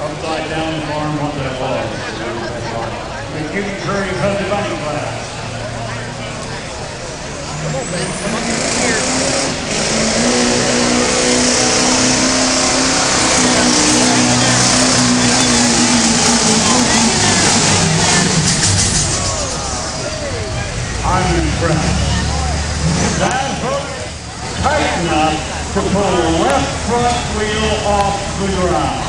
upside down farm, what that was. The Cutie Prairie Country Bunny class. Come on, man. Come on here. I'm impressed. That hook tight enough to pull the left front wheel off the ground.